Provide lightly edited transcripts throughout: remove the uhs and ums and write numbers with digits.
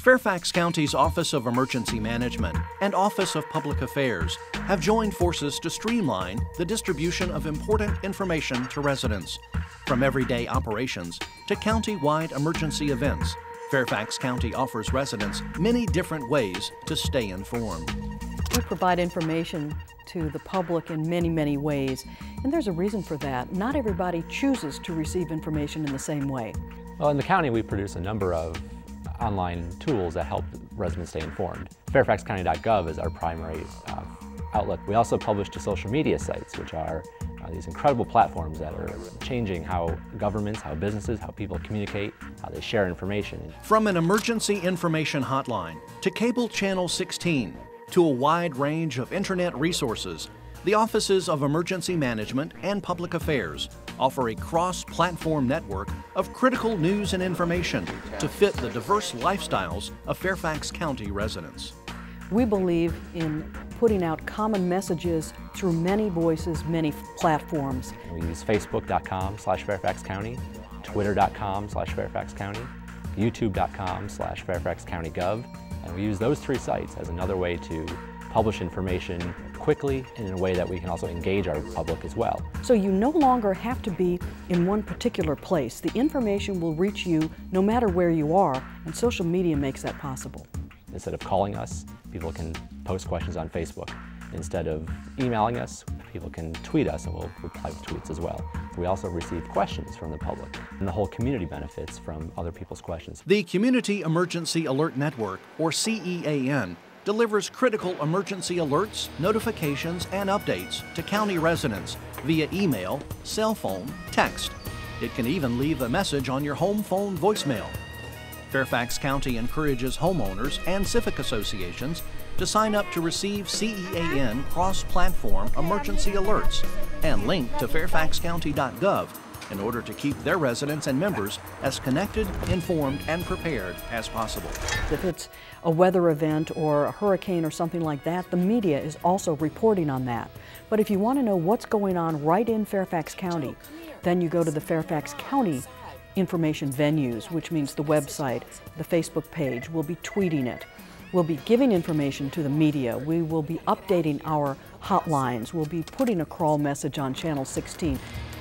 Fairfax County's Office of Emergency Management and Office of Public Affairs have joined forces to streamline the distribution of important information to residents. From everyday operations to county-wide emergency events, Fairfax County offers residents many different ways to stay informed. We provide information to the public in many ways, and there's a reason for that. Not everybody chooses to receive information in the same way. Well, in the county, we produce a number of online tools that help residents stay informed. FairfaxCounty.gov is our primary outlet. We also publish to social media sites, which are these incredible platforms that are changing how governments, how businesses, how people communicate, how they share information. From an emergency information hotline to cable channel 16 to a wide range of internet resources, the Offices of Emergency Management and Public Affairs offer a cross-platform network of critical news and information to fit the diverse lifestyles of Fairfax County residents. We believe in putting out common messages through many voices, many platforms. We use Facebook.com/Fairfax County, Twitter.com/Fairfax County, YouTube.com/Fairfax County Gov, and we use those three sites as another way to publish information quickly and in a way that we can also engage our public as well. So you no longer have to be in one particular place. The information will reach you no matter where you are, and social media makes that possible. Instead of calling us, people can post questions on Facebook. Instead of emailing us, people can tweet us and we'll reply with tweets as well. We also receive questions from the public, and the whole community benefits from other people's questions. The Community Emergency Alert Network, or CEAN, delivers critical emergency alerts, notifications, and updates to county residents via email, cell phone, text. It can even leave a message on your home phone voicemail. Fairfax County encourages homeowners and civic associations to sign up to receive CEAN cross-platform emergency alerts and link to fairfaxcounty.gov in order to keep their residents and members as connected, informed, and prepared as possible. If it's a weather event or a hurricane or something like that, the media is also reporting on that. But if you want to know what's going on right in Fairfax County, then you go to the Fairfax County information venues, which means the website, the Facebook page. We'll be tweeting it. We'll be giving information to the media. We will be updating our hotlines. We'll be putting a crawl message on channel 16.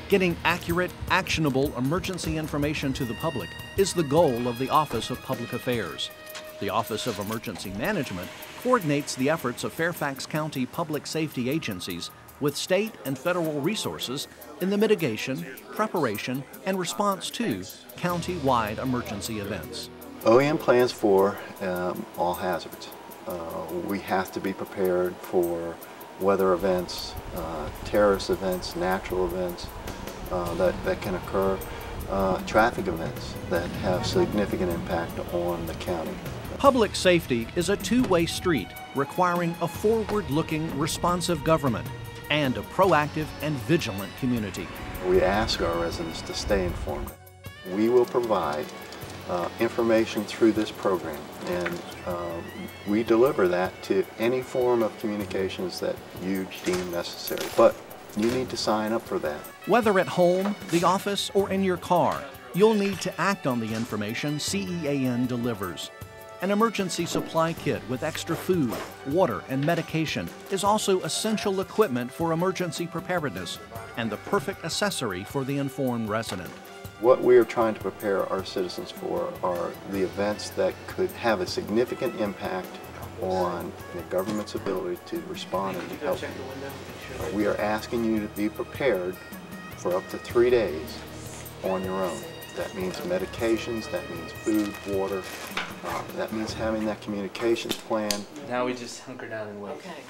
Getting accurate, actionable emergency information to the public is the goal of the Office of Public Affairs. The Office of Emergency Management coordinates the efforts of Fairfax County public safety agencies with state and federal resources in the mitigation, preparation, and response to county-wide emergency events. OEM plans for all hazards. We have to be prepared for weather events, terrorist events, natural events that can occur, traffic events that have significant impact on the county. Public safety is a two-way street requiring a forward-looking, responsive government and a proactive and vigilant community. We ask our residents to stay informed. We will provide information through this program, and we deliver that to any form of communications that you deem necessary. But you need to sign up for that. Whether at home, the office, or in your car, you'll need to act on the information CEAN delivers. An emergency supply kit with extra food, water, and medication is also essential equipment for emergency preparedness and the perfect accessory for the informed resident. What we are trying to prepare our citizens for are the events that could have a significant impact on the government's ability to respond and to help you. We are asking you to be prepared for up to 3 days on your own. That means medications, that means food, water, that means having that communications plan. Now we just hunker down and wait. Okay.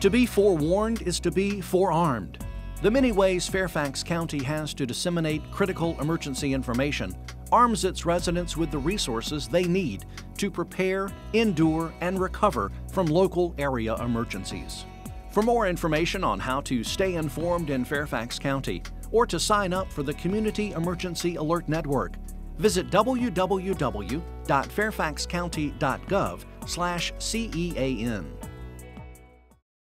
To be forewarned is to be forearmed. The many ways Fairfax County has to disseminate critical emergency information arms its residents with the resources they need to prepare, endure, and recover from local area emergencies. For more information on how to stay informed in Fairfax County or to sign up for the Community Emergency Alert Network, visit www.fairfaxcounty.gov/CEAN.